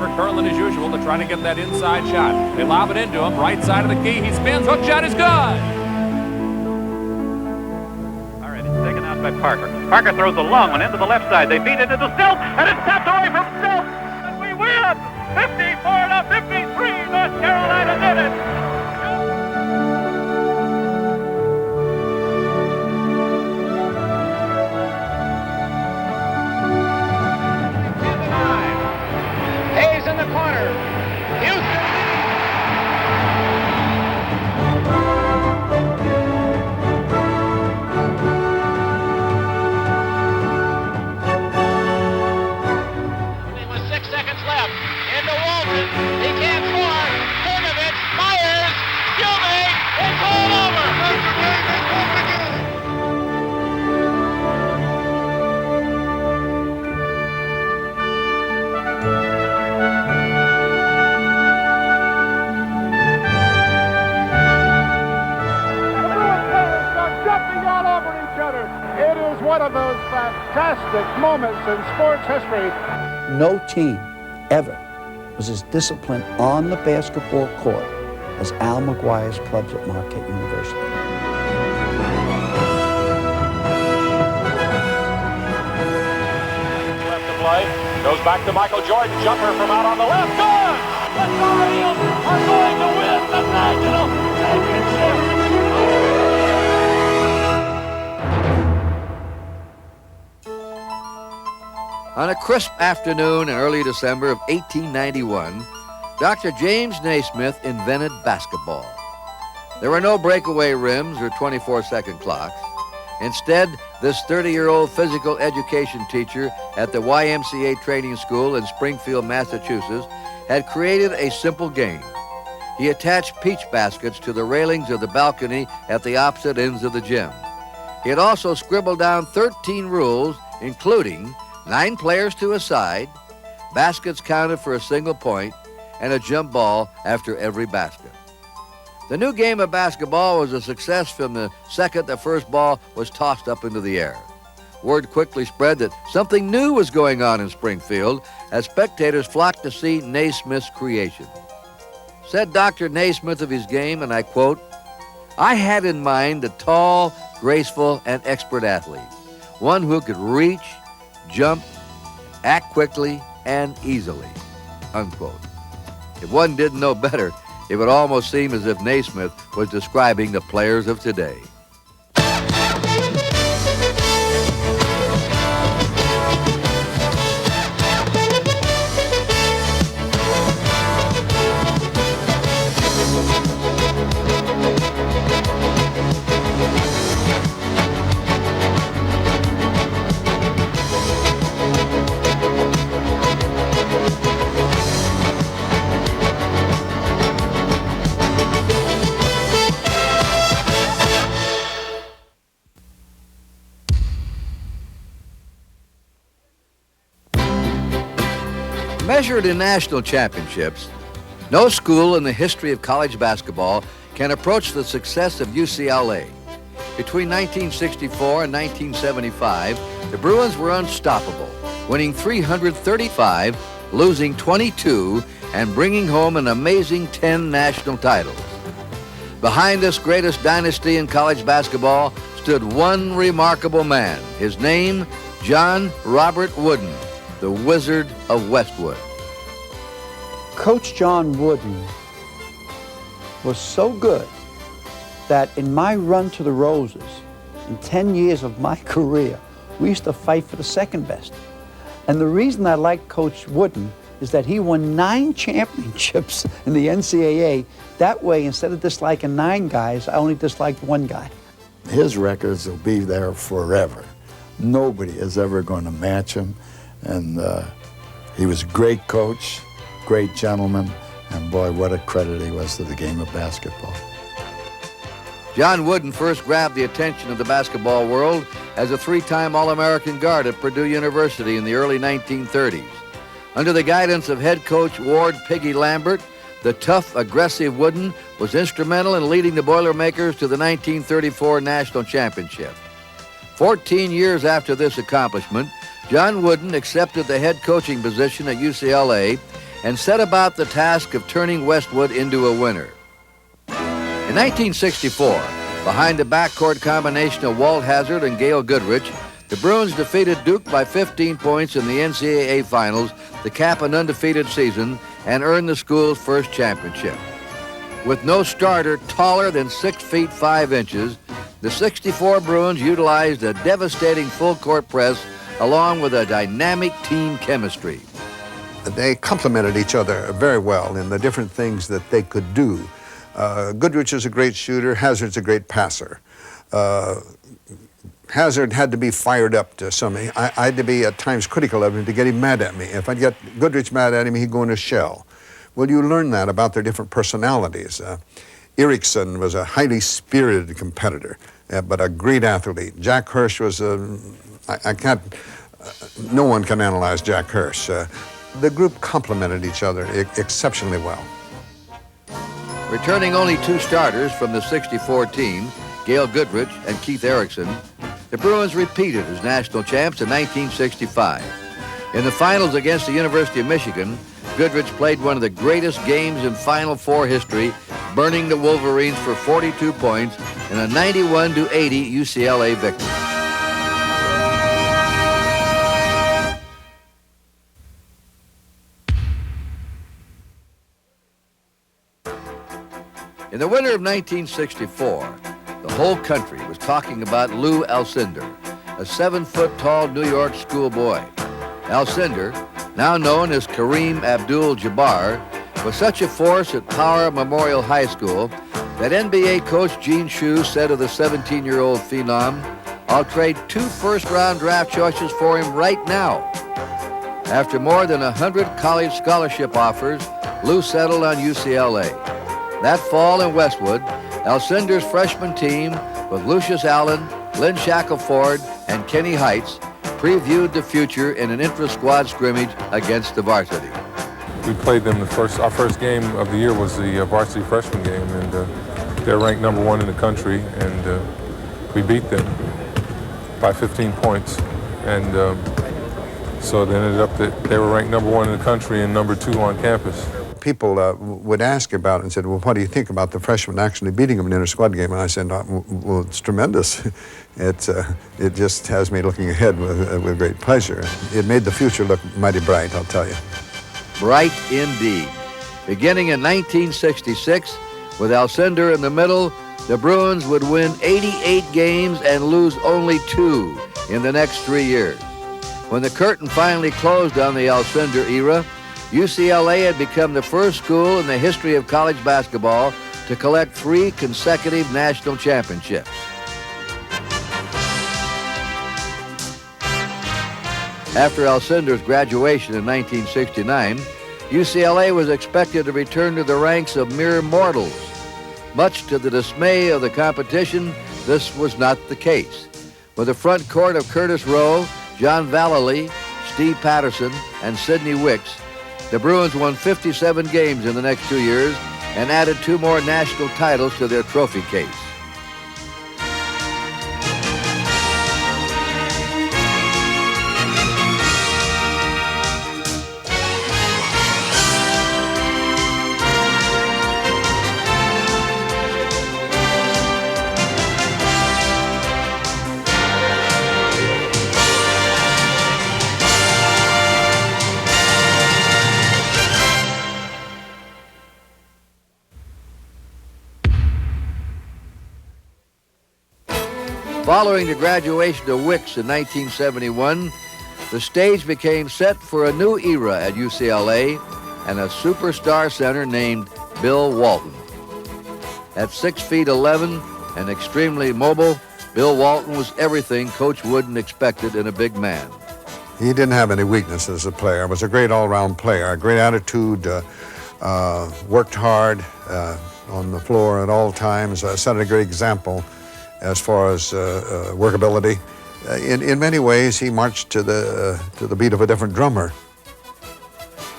for Curlin as usual to try to get that inside shot. They lob it into him, right side of the key. He spins, hook shot is good. All right, it's taken out by Parker. Parker throws a long one into the left side. They beat it into Stilt, and it's tapped away from Stilt. And we win 54-53. North Carolina did it. Hayes in the corner. Houston with 6 seconds left. Into Walton. He can't score. Cernovich, Myers, Gilbey. It's all over. It is one of those fantastic moments in sports history. No team ever was as disciplined on the basketball court as Al McGuire's clubs at Marquette University. Left to play. Goes back to Michael Jordan. Jumper from out on the left. Good! The Tar Heels are going to win the national championship. On a crisp afternoon in early December of 1891, Dr. James Naismith invented basketball. There were no breakaway rims or 24-second clocks. Instead, this 30-year-old physical education teacher at the YMCA Training School in Springfield, Massachusetts, had created a simple game. He attached peach baskets to the railings of the balcony at the opposite ends of the gym. He had also scribbled down 13 rules, including 9 players to a side, baskets counted for a single point, and a jump ball after every basket. The new game of basketball was a success from the second the first ball was tossed up into the air. Word quickly spread that something new was going on in Springfield as spectators flocked to see Naismith's creation. Said Dr. Naismith of his game, and I quote, "I had in mind a tall, graceful, and expert athlete, one who could reach, jump, act quickly, and easily," unquote. If one didn't know better, it would almost seem as if Naismith was describing the players of today. Measured in national championships, no school in the history of college basketball can approach the success of UCLA. Between 1964 and 1975, the Bruins were unstoppable, winning 335, losing 22, and bringing home an amazing 10 national titles. Behind this greatest dynasty in college basketball stood one remarkable man. His name, John Robert Wooden, the Wizard of Westwood. Coach John Wooden was so good that in my run to the Roses, in 10 years of my career, we used to fight for the second best. And the reason I like Coach Wooden is that he won 9 championships in the NCAA. That way, instead of disliking 9 guys, I only disliked 1 guy. His records will be there forever. Nobody is ever going to match him. And he was a great coach, great gentleman, and boy, what a credit he was to the game of basketball. John Wooden first grabbed the attention of the basketball world as a 3-time All-American guard at Purdue University in the early 1930s. Under the guidance of head coach Ward Piggy Lambert, the tough, aggressive Wooden was instrumental in leading the Boilermakers to the 1934 national championship. 14 years after this accomplishment, John Wooden accepted the head coaching position at UCLA and set about the task of turning Westwood into a winner. In 1964, behind the backcourt combination of Walt Hazzard and Gail Goodrich, the Bruins defeated Duke by 15 points in the NCAA Finals to cap an undefeated season and earn the school's first championship. With no starter taller than 6 feet 5 inches, the 64 Bruins utilized a devastating full-court press along with a dynamic team chemistry. They complemented each other very well in the different things that they could do. Goodrich is a great shooter, Hazzard's a great passer. Hazzard had to be fired up to something. I had to be at times critical of him to get him mad at me. If I'd get Goodrich mad at him, he'd go in a shell. Well, you learn that about their different personalities. Erickson was a highly spirited competitor, but a great athlete. Jack Hirsch was no one can analyze Jack Hirsch. The group complemented each other exceptionally well. Returning only 2 starters from the 64 team, Gail Goodrich and Keith Erickson, the Bruins repeated as national champs in 1965. In the finals against the University of Michigan, Goodrich played one of the greatest games in Final Four history, burning the Wolverines for 42 points in a 91-80 UCLA victory. In the winter of 1964, the whole country was talking about Lou Alcindor, a 7-foot-tall New York schoolboy. Alcindor, now known as Kareem Abdul-Jabbar, was such a force at Power Memorial High School that NBA coach Gene Shue said of the 17-year-old phenom, "I'll trade 2 first-round draft choices for him right now." After more than 100 college scholarship offers, Lou settled on UCLA. That fall in Westwood, Alcindor's freshman team with Lucius Allen, Lynn Shackelford, and Kenny Heights previewed the future in an intra-squad scrimmage against the varsity. We played them our first game of the year was the varsity freshman game, and they're ranked number 1 in the country, and we beat them by 15 points. And so it ended up that they were ranked number 1 in the country and number 2 on campus. People would ask about it and said, well, what do you think about the freshmen actually beating them in an inter-squad game? And I said, well, it's tremendous. It just has me looking ahead with great pleasure. It made the future look mighty bright, I'll tell you. Bright indeed. Beginning in 1966, with Alcindor in the middle, the Bruins would win 88 games and lose only 2 in the next 3 years. When the curtain finally closed on the Alcindor era, UCLA had become the first school in the history of college basketball to collect 3 consecutive national championships. After Alcindor's graduation in 1969, UCLA was expected to return to the ranks of mere mortals. Much to the dismay of the competition, this was not the case. With a front court of Curtis Rowe, John Vallely, Steve Patterson, and Sidney Wicks, the Bruins won 57 games in the next 2 years and added 2 more national titles to their trophy case. Following the graduation of Wicks in 1971, the stage became set for a new era at UCLA and a superstar center named Bill Walton. At 6'11" and extremely mobile, Bill Walton was everything Coach Wooden expected in a big man. He didn't have any weaknesses as a player. He was a great all-round player, a great attitude, worked hard on the floor at all times, set a great example as far as workability. In many ways, he marched to the beat of a different drummer.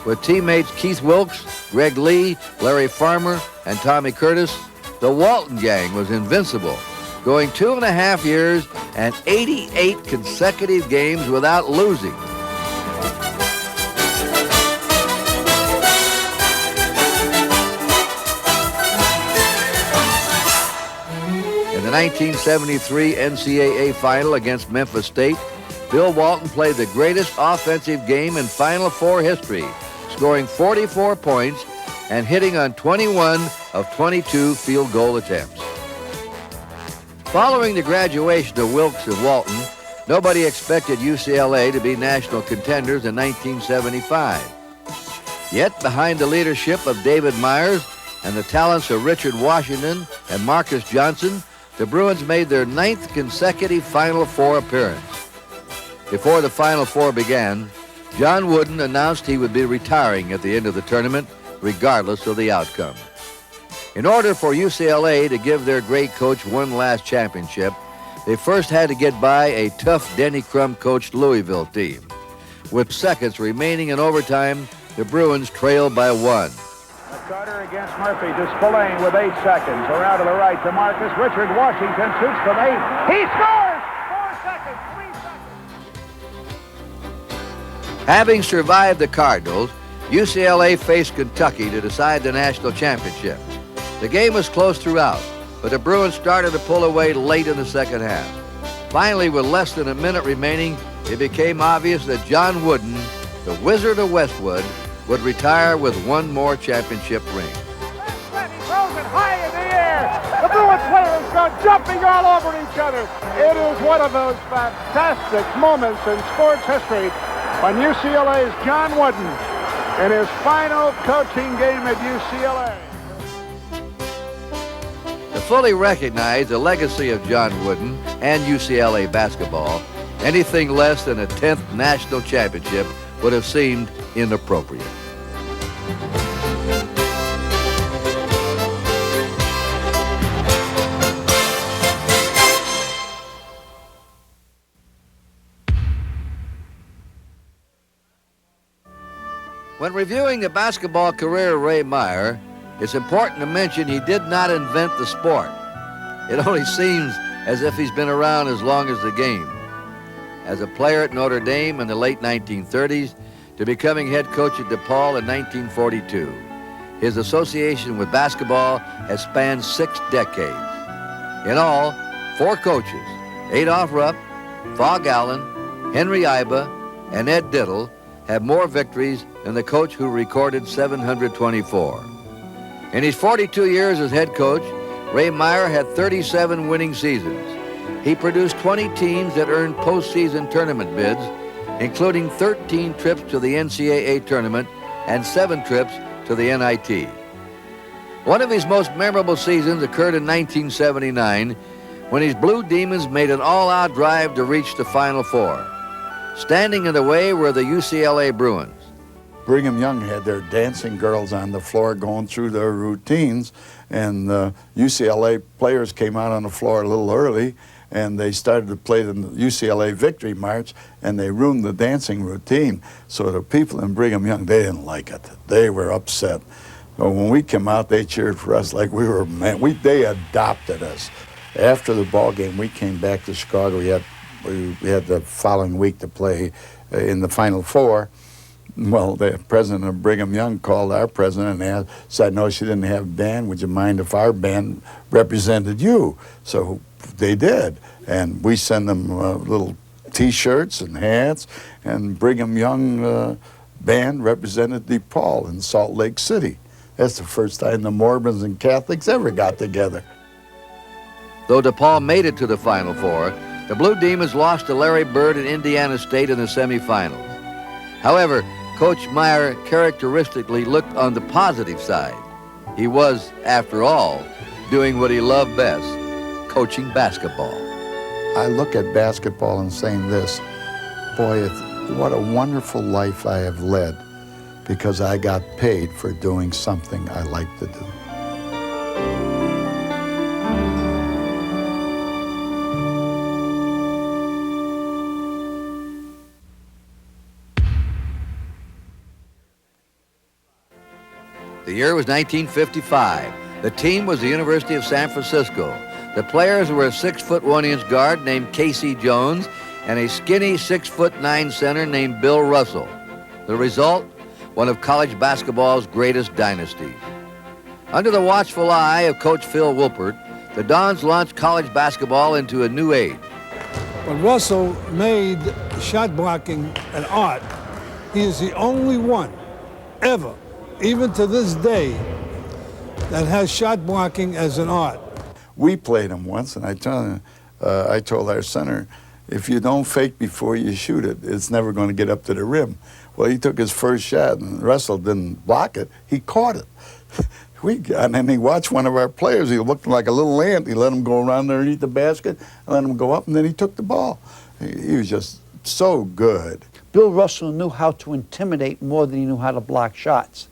With teammates Keith Wilkes, Greg Lee, Larry Farmer, and Tommy Curtis, the Walton Gang was invincible, going 2.5 years and 88 consecutive games without losing. 1973 NCAA final against Memphis State, Bill Walton played the greatest offensive game in Final Four history, scoring 44 points and hitting on 21 of 22 field goal attempts. Following the graduation of Wilkes and Walton, nobody expected UCLA to be national contenders in 1975. Yet, behind the leadership of David Myers and the talents of Richard Washington and Marcus Johnson, the Bruins made their 9th consecutive Final Four appearance. Before the Final Four began, John Wooden announced he would be retiring at the end of the tournament, regardless of the outcome. In order for UCLA to give their great coach one last championship, they first had to get by a tough Denny Crum-coached Louisville team. With seconds remaining in overtime, the Bruins trailed by 1. Carter against Murphy to Spillane with 8 seconds. Around to the right to Marcus. Richard Washington shoots from 8. He scores! 4 seconds, 3 seconds. Having survived the Cardinals, UCLA faced Kentucky to decide the national championship. The game was close throughout, but the Bruins started to pull away late in the second half. Finally, with less than a minute remaining, it became obvious that John Wooden, the Wizard of Westwood, would retire with one more championship ring. He throws it high in the air. The Bruins players go jumping all over each other. It is one of those fantastic moments in sports history when UCLA's John Wooden in his final coaching game at UCLA. To fully recognize the legacy of John Wooden and UCLA basketball, anything less than a 10th national championship would have seemed inappropriate. When reviewing the basketball career of Ray Meyer, it's important to mention he did not invent the sport. It only seems as if he's been around as long as the game. As a player at Notre Dame in the late 1930s to becoming head coach at DePaul in 1942, his association with basketball has spanned 6 decades. In all, 4 coaches, Adolph Rupp, Phog Allen, Henry Iba, and Ed Diddle, have more victories than the coach who recorded 724. In his 42 years as head coach, Ray Meyer had 37 winning seasons. He produced 20 teams that earned postseason tournament bids, including 13 trips to the NCAA tournament and 7 trips to the NIT. One of his most memorable seasons occurred in 1979 when his Blue Demons made an all-out drive to reach the Final Four. Standing in the way were the UCLA Bruins. Brigham Young had their dancing girls on the floor going through their routines, and UCLA players came out on the floor a little early, and they started to play the UCLA Victory March, and they ruined the dancing routine. So the people in Brigham Young, they didn't like it. They were upset. So when we came out, they cheered for us like we were men. They adopted us. After the ball game, we came back to Chicago. We had the following week to play in the Final Four. Well, the president of Brigham Young called our president and said, no, she didn't have a band. Would you mind if our band represented you? So they did. And we sent them little T-shirts and hats. And Brigham Young band represented DePaul in Salt Lake City. That's the first time the Mormons and Catholics ever got together. Though DePaul made it to the Final Four, the Blue Demons lost to Larry Bird and Indiana State in the semifinals. However, Coach Meyer characteristically looked on the positive side. He was, after all, doing what he loved best, coaching basketball. I look at basketball and saying this, boy, what a wonderful life I have led because I got paid for doing something I like to do. The year was 1955. The team was the University of San Francisco. The players were a 6'1" guard named Casey Jones and a skinny 6'9" center named Bill Russell. The result? One of college basketball's greatest dynasties. Under the watchful eye of Coach Phil Woolpert, the Dons launched college basketball into a new age. When Russell made shot blocking an art, he is the only one ever, even to this day, that has shot blocking as an art. We played him once, and I told our center, if you don't fake before you shoot it, it's never going to get up to the rim. Well, he took his first shot, and Russell didn't block it. He caught it. And then he watched one of our players. He looked like a little ant. He let him go around underneath the basket, let him go up, and then he took the ball. He was just so good. Bill Russell knew how to intimidate more than he knew how to block shots.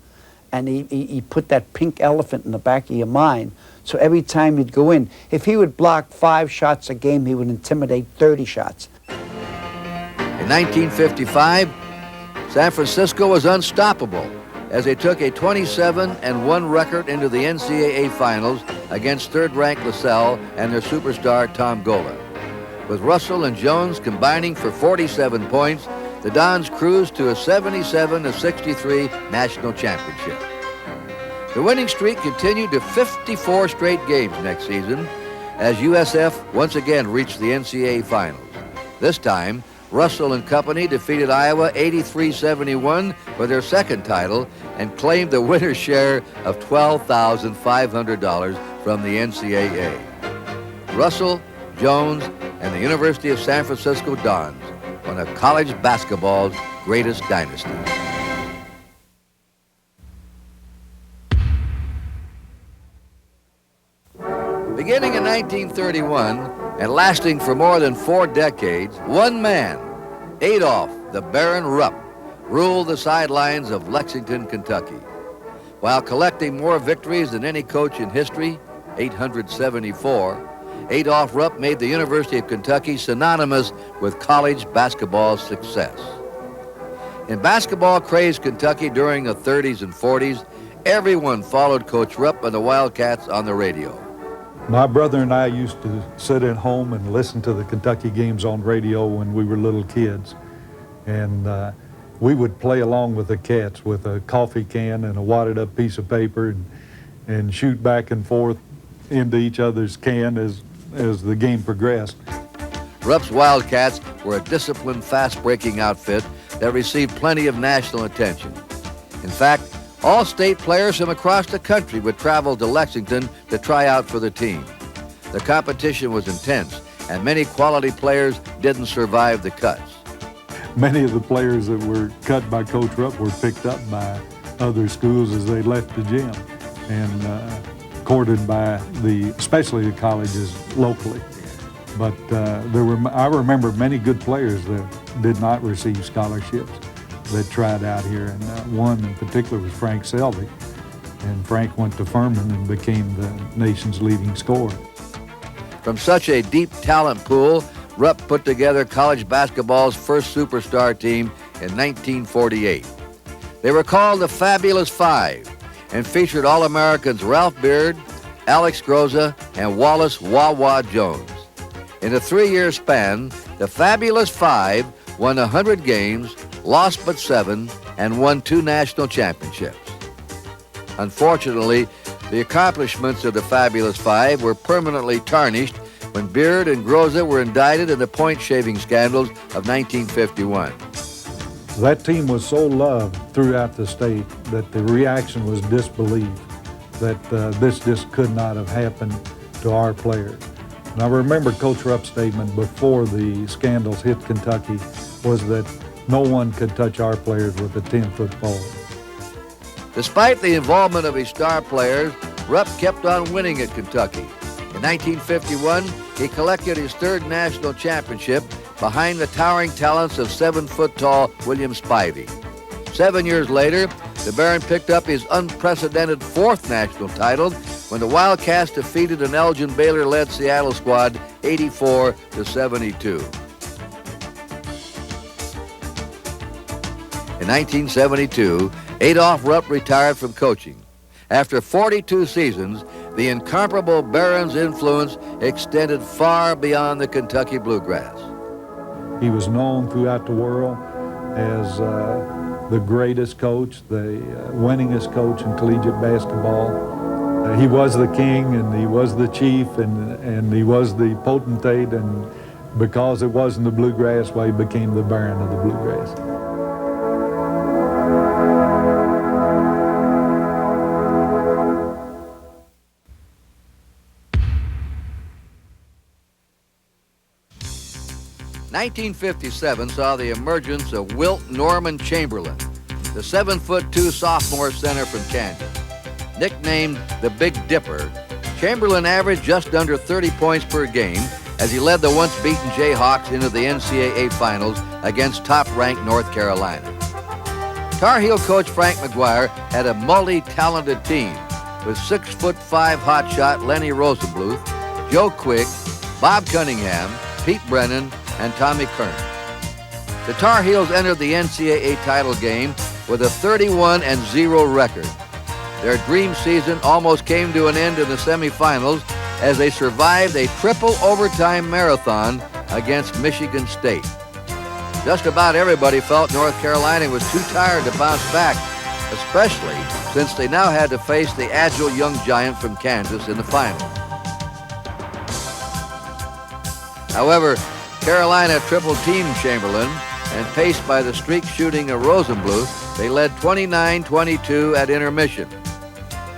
And he put that pink elephant in the back of your mind. So every time he'd go in, if he would block 5 shots a game, he would intimidate 30 shots. In 1955, San Francisco was unstoppable as they took a 27-1 record into the NCAA finals against third-ranked LaSalle and their superstar Tom Gola. With Russell and Jones combining for 47 points, the Dons cruised to a 77-63 national championship. The winning streak continued to 54 straight games next season as USF once again reached the NCAA finals. This time, Russell and company defeated Iowa 83-71 for their second title and claimed the winner's share of $12,500 from the NCAA. Russell, Jones, and the University of San Francisco Dons, one of college basketball's greatest dynasties. Beginning in 1931 and lasting for more than 4 decades, one man, Adolph the Baron Rupp, ruled the sidelines of Lexington, Kentucky. While collecting more victories than any coach in history, 874, Adolph Rupp made the University of Kentucky synonymous with college basketball success. In basketball-crazed Kentucky during the 30s and 40s, everyone followed Coach Rupp and the Wildcats on the radio. My brother and I used to sit at home and listen to the Kentucky games on radio when we were little kids. And we would play along with the Cats with a coffee can and a wadded up piece of paper and shoot back and forth into each other's can as the game progressed. Rupp's Wildcats were a disciplined, fast-breaking outfit that received plenty of national attention. In fact, all state players from across the country would travel to Lexington to try out for the team. The competition was intense, and many quality players didn't survive the cuts. Many of the players that were cut by Coach Rupp were picked up by other schools as they left the gym and courted by especially the colleges locally. But I remember many good players that did not receive scholarships that tried out here, and one in particular was Frank Selvey. And Frank went to Furman and became the nation's leading scorer. From such a deep talent pool, Rupp put together college basketball's first superstar team in 1948. They were called the Fabulous Five and featured All-Americans Ralph Beard, Alex Groza, and Wallace Wah-Wah Jones. In a 3-year span, the Fabulous Five won 100 games, lost but 7, and won 2 national championships. Unfortunately, the accomplishments of the Fabulous Five were permanently tarnished when Beard and Groza were indicted in the point-shaving scandals of 1951. That team was so loved throughout the state that the reaction was disbelief that this just could not have happened to our players. And I remember Coach Rupp's statement before the scandals hit Kentucky was that no one could touch our players with a 10-foot ball. Despite the involvement of his star players, Rupp kept on winning at Kentucky. In 1951, he collected his 3rd national championship behind the towering talents of 7-foot-tall William Spivey. 7 years later, the Baron picked up his unprecedented 4th national title when the Wildcats defeated an Elgin Baylor-led Seattle squad 84-72. In 1972, Adolph Rupp retired from coaching. After 42 seasons, the incomparable Baron's influence extended far beyond the Kentucky Bluegrass. He was known throughout the world as the greatest coach, the winningest coach in collegiate basketball, He was the king, and he was the chief, and he was the potentate, and because it wasn't the bluegrass, well, he became the baron of the bluegrass. (1957) saw the emergence of Wilt Norman Chamberlain, the 7'2" sophomore center from Kansas. Nicknamed the Big Dipper, Chamberlain averaged just under 30 points per game as he led the once-beaten Jayhawks into the NCAA Finals against top-ranked North Carolina. Tar Heel coach Frank McGuire had a multi-talented team with 6'5" hotshot Lenny Rosenbluth, Joe Quigg, Bob Cunningham, Pete Brennan, and Tommy Kern. The Tar Heels entered the NCAA title game with a 31-0 record. Their dream season almost came to an end in the semifinals as they survived a triple overtime marathon against Michigan State. Just about everybody felt North Carolina was too tired to bounce back, especially since they now had to face the agile young giant from Kansas in the final. However, Carolina triple-teamed Chamberlain, and paced by the streak-shooting of Rosenbluth, they led 29-22 at intermission.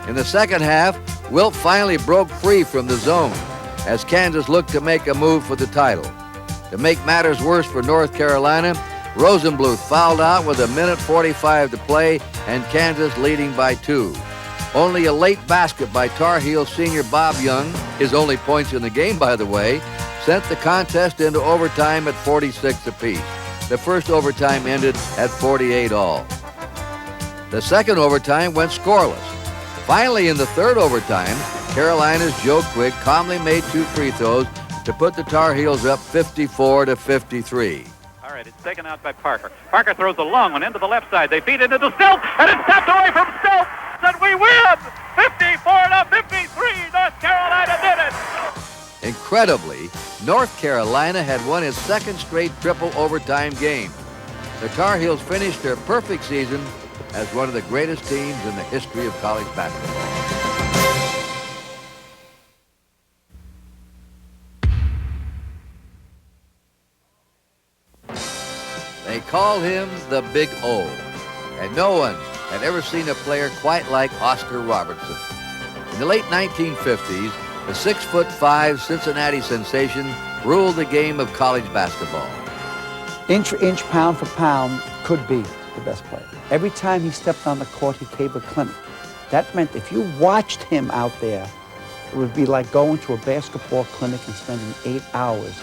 In the second half, Wilt finally broke free from the zone as Kansas looked to make a move for the title. To make matters worse for North Carolina, Rosenbluth fouled out with 1:45 to play and Kansas leading by 2. Only a late basket by Tar Heel senior Bob Young, his only points in the game by the way, sent the contest into overtime at 46 apiece. The first overtime ended at 48 all. The second overtime went scoreless. Finally, in the third overtime, Carolina's Joe Quigg calmly made 2 free throws to put the Tar Heels up 54-53. All right, it's taken out by Parker. Parker throws a long one into the left side. They feed it into Stilp, and it's tapped away from Stilp, and we win! 54-53, North Carolina did it! Incredibly, North Carolina had won its second straight triple overtime game. The Tar Heels finished their perfect season as one of the greatest teams in the history of college basketball. They call him the Big O, and no one had ever seen a player quite like Oscar Robertson. In the late 1950s, the 6'5" Cincinnati sensation ruled the game of college basketball. Inch for inch, pound for pound, could be the best player. Every time he stepped on the court, he gave a clinic. That meant if you watched him out there, it would be like going to a basketball clinic and spending 8 hours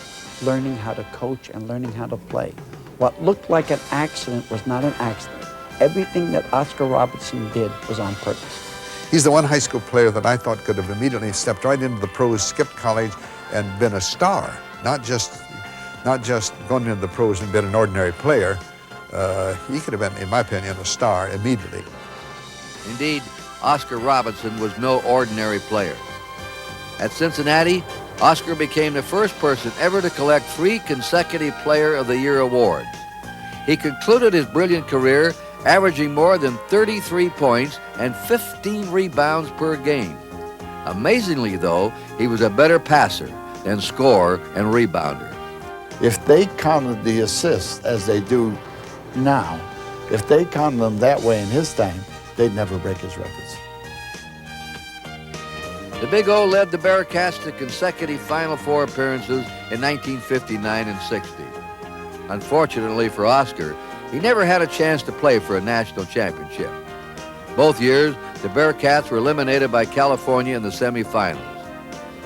learning how to coach and learning how to play. What looked like an accident was not an accident. Everything that Oscar Robertson did was on purpose. He's the one high school player that I thought could have immediately stepped right into the pros, skipped college, and been a star. Not just going into the pros and been an ordinary player. He could have been, in my opinion, a star immediately. Indeed, Oscar Robertson was no ordinary player. At Cincinnati, Oscar became the first person ever to collect 3 consecutive Player of the Year awards. He concluded his brilliant career averaging more than 33 points and 15 rebounds per game. Amazingly, though, he was a better passer than scorer and rebounder. If they counted the assists as they do now, if they counted them that way in his time, they'd never break his records. The Big O led the Bearcats to consecutive Final Four appearances in 1959 and 60. Unfortunately for Oscar, he never had a chance to play for a national championship. Both years, the Bearcats were eliminated by California in the semifinals.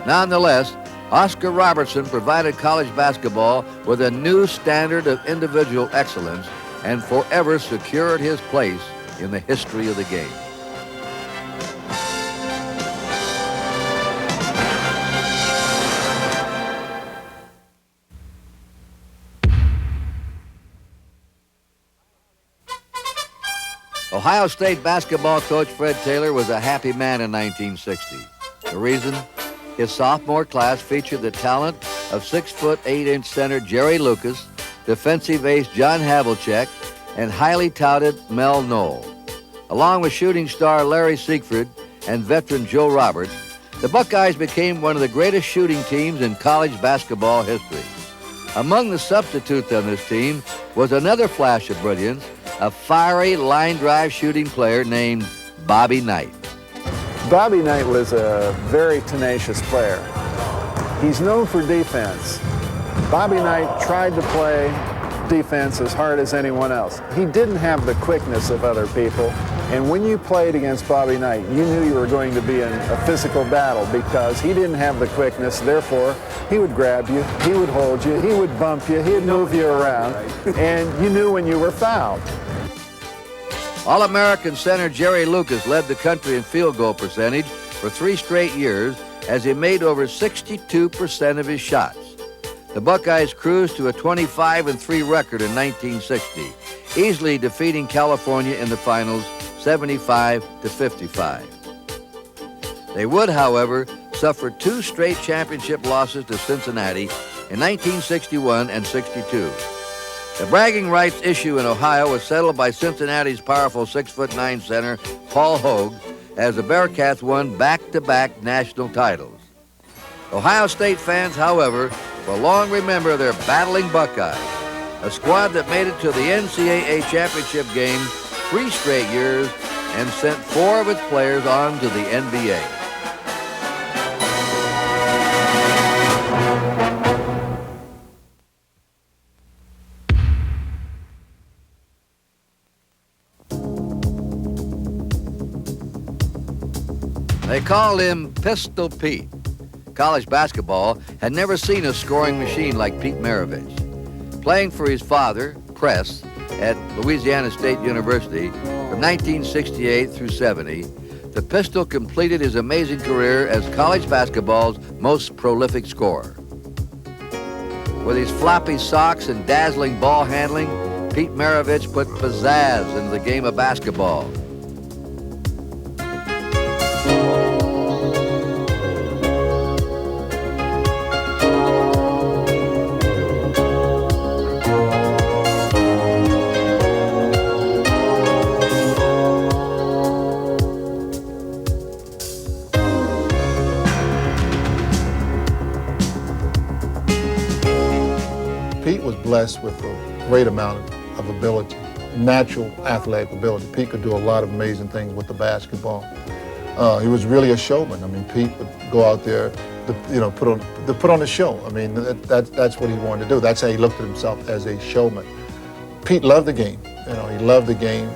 Nonetheless, Oscar Robertson provided college basketball with a new standard of individual excellence and forever secured his place in the history of the game. Ohio State basketball coach Fred Taylor was a happy man in 1960. The reason? His sophomore class featured the talent of 6'8" center Jerry Lucas, defensive ace John Havlicek, and highly touted Mel Knoll. Along with shooting star Larry Siegfried, and veteran Joe Roberts, the Buckeyes became one of the greatest shooting teams in college basketball history. Among the substitutes on this team was another flash of brilliance, a fiery line drive shooting player named Bobby Knight. Bobby Knight was a very tenacious player. He's known for defense. Bobby Knight tried to play defense as hard as anyone else. He didn't have the quickness of other people, and when you played against Bobby Knight, you knew you were going to be in a physical battle because he didn't have the quickness. Therefore, he would grab you, he would hold you, he would bump you, he'd move you around, and you knew when you were fouled. All-American center Jerry Lucas led the country in field goal percentage for 3 straight years as he made over 62% of his shots. The Buckeyes cruised to a 25-3 record in 1960, easily defeating California in the finals 75-55. They would, however, suffer 2 straight championship losses to Cincinnati in 1961 and 62. The bragging rights issue in Ohio was settled by Cincinnati's powerful 6'9" center, Paul Hogue, as the Bearcats won back-to-back national titles. Ohio State fans, however, will long remember their battling Buckeyes, a squad that made it to the NCAA championship game 3 straight years and sent 4 of its players on to the NBA. They called him Pistol Pete. College basketball had never seen a scoring machine like Pete Maravich. Playing for his father, Press, at Louisiana State University from 1968 through 70, the Pistol completed his amazing career as college basketball's most prolific scorer. With his floppy socks and dazzling ball handling, Pete Maravich put pizzazz into the game of basketball. Pete was blessed with a great amount of ability, natural athletic ability. Pete could do a lot of amazing things with the basketball. He was really a showman. I mean, Pete would go out there, put on a show. I mean, that's what he wanted to do. That's how he looked at himself, as a showman. Pete loved the game. He loved the game,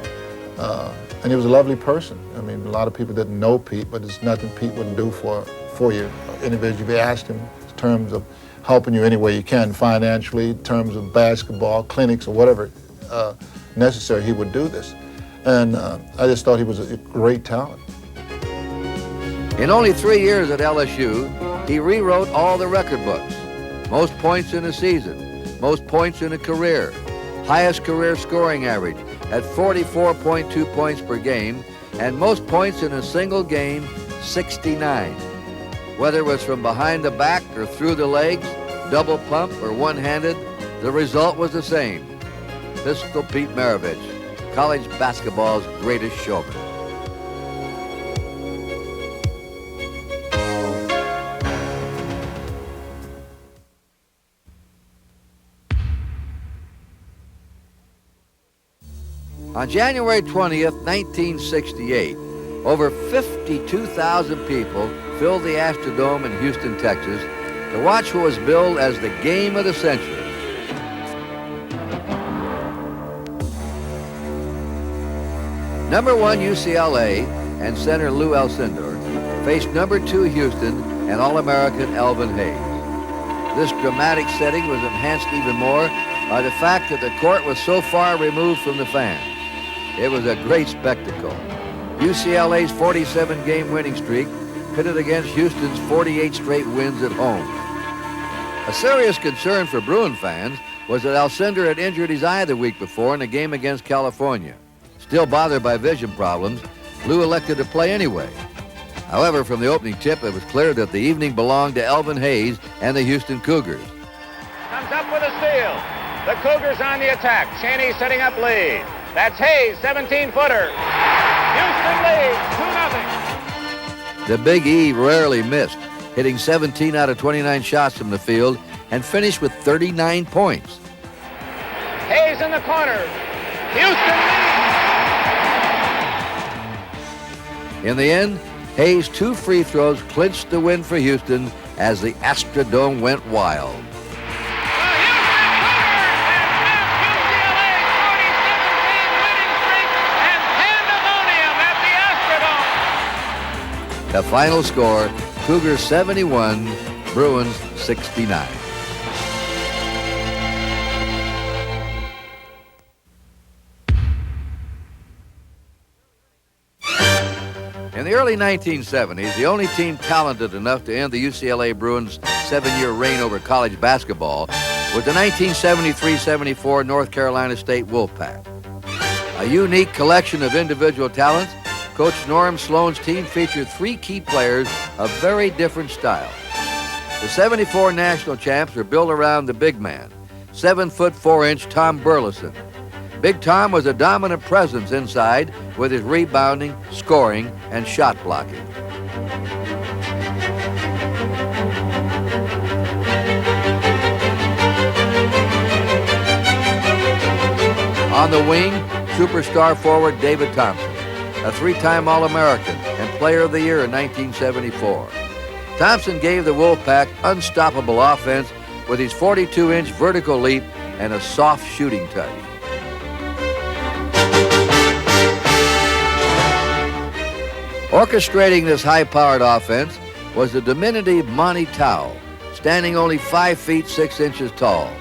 and he was a lovely person. I mean, a lot of people didn't know Pete, but there's nothing Pete wouldn't do for you individually. If you asked him in terms of helping you any way you can, financially, in terms of basketball, clinics, or whatever necessary, he would do this. And I just thought he was a great talent. In only 3 years at LSU, he rewrote all the record books. Most points in a season, most points in a career, highest career scoring average at 44.2 points per game, and most points in a single game, 69. Whether it was from behind the back or through the legs, double pump or one-handed, the result was the same. Pistol Pete Maravich, college basketball's greatest showman. On January 20th, 1968, over 52,000 people filled the Astrodome in Houston, Texas, to watch what was billed as the game of the century. Number 1 UCLA and center Lou Alcindor faced number 2 Houston and All-American Elvin Hayes. This dramatic setting was enhanced even more by the fact that the court was so far removed from the fans. It was a great spectacle. UCLA's 47-game winning streak pitted against Houston's 48 straight wins at home. A serious concern for Bruin fans was that Alcindor had injured his eye the week before in a game against California. Still bothered by vision problems, Lou elected to play anyway. However, from the opening tip, it was clear that the evening belonged to Elvin Hayes and the Houston Cougars. Comes up with a steal. The Cougars on the attack. Chaney setting up lead. That's Hayes, 17-footer. Houston leads 2-0. The Big E rarely missed, hitting 17 out of 29 shots from the field and finished with 39 points. Hayes in the corner. Houston leads. In the end, Hayes' 2 free throws clinched the win for Houston as the Astrodome went wild. The final score, Cougars 71, Bruins 69. In the early 1970s, the only team talented enough to end the UCLA Bruins' 7-year reign over college basketball was the 1973-74 North Carolina State Wolfpack. A unique collection of individual talents, Coach Norm Sloan's team featured 3 key players of very different style. The 74 national champs were built around the big man, 7-foot 4-inch Tom Burleson. Big Tom was a dominant presence inside with his rebounding, scoring, and shot blocking. On the wing, superstar forward David Thompson, a 3-time All-American and Player of the Year in 1974. Thompson gave the Wolfpack unstoppable offense with his 42-inch vertical leap and a soft shooting touch. Orchestrating this high-powered offense was the diminutive Monty Tao, standing only 5 feet 6 inches tall.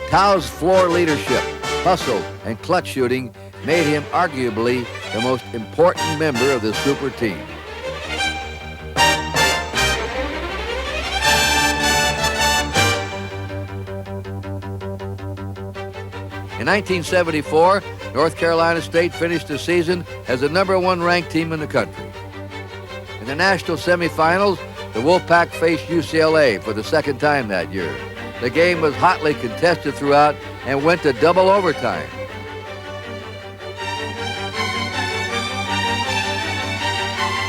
Tao's floor leadership, hustle, and clutch shooting made him arguably the most important member of the super team. In 1974, North Carolina State finished the season as the #1 ranked team in the country. In the national semifinals, the Wolfpack faced UCLA for the 2nd time that year. The game was hotly contested throughout and went to double overtime.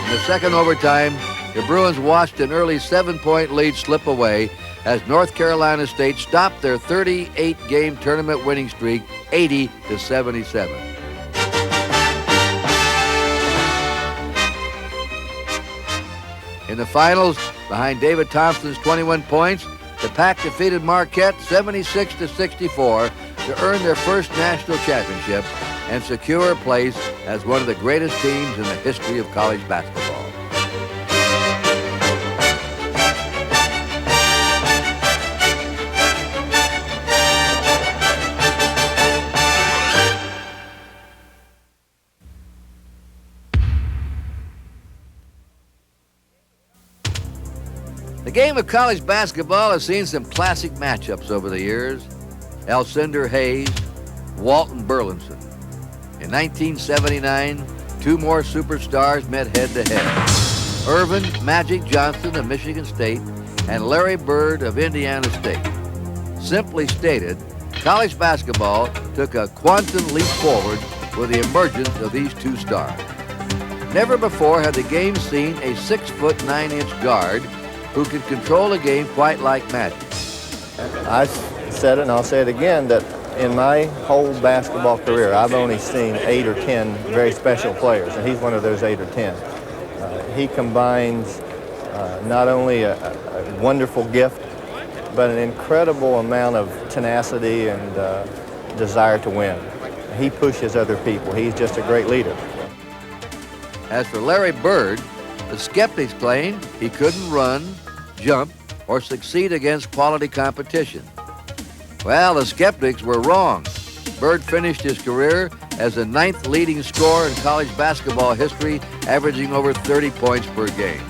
In the second overtime, the Bruins watched an early 7-point lead slip away as North Carolina State stopped their 38-game tournament winning streak 80-77. In the finals, behind David Thompson's 21 points, the Pack defeated Marquette 76-64 to earn their first national championship and secure a place as one of the greatest teams in the history of college basketball. The game of college basketball has seen some classic matchups over the years. Alcindor Hayes, Walton Burleson. In 1979, 2 more superstars met head-to-head. Irvin Magic Johnson of Michigan State and Larry Bird of Indiana State. Simply stated, college basketball took a quantum leap forward with the emergence of these 2 stars. Never before had the game seen a 6-foot 9-inch guard who could control a game quite like Magic. I said it and I'll say it again that in my whole basketball career, I've only seen 8 or 10 very special players, and he's one of those 8 or 10. He combines not only a wonderful gift, but an incredible amount of tenacity and desire to win. He pushes other people. He's just a great leader. As for Larry Bird, the skeptics claimed he couldn't run, jump, or succeed against quality competition. Well, the skeptics were wrong. Bird finished his career as the 9th leading scorer in college basketball history, averaging over 30 points per game.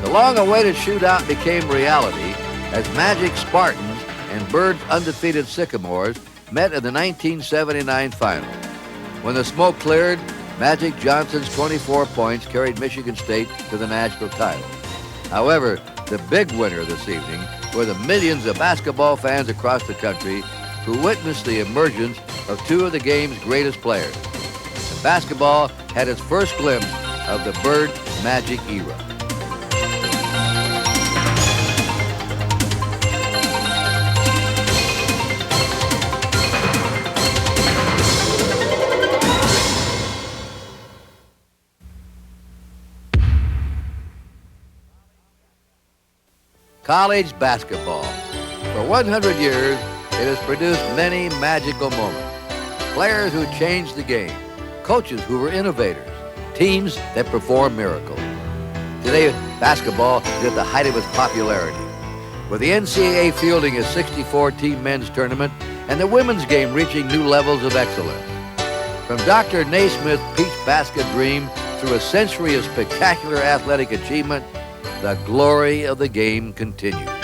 The long-awaited shootout became reality as Magic Spartans and Bird's undefeated Sycamores met in the 1979 final. When the smoke cleared, Magic Johnson's 24 points carried Michigan State to the national title. However, the big winner this evening were the millions of basketball fans across the country who witnessed the emergence of 2 of the game's greatest players. And basketball had its first glimpse of the Bird Magic era. college basketball. For 100 years, it has produced many magical moments. Players who changed the game, coaches who were innovators, teams that perform miracles. Today, basketball is at the height of its popularity, with the NCAA fielding a 64-team men's tournament and the women's game reaching new levels of excellence. From Dr. Naismith's peach basket dream through a century of spectacular athletic achievement, the glory of the game continues.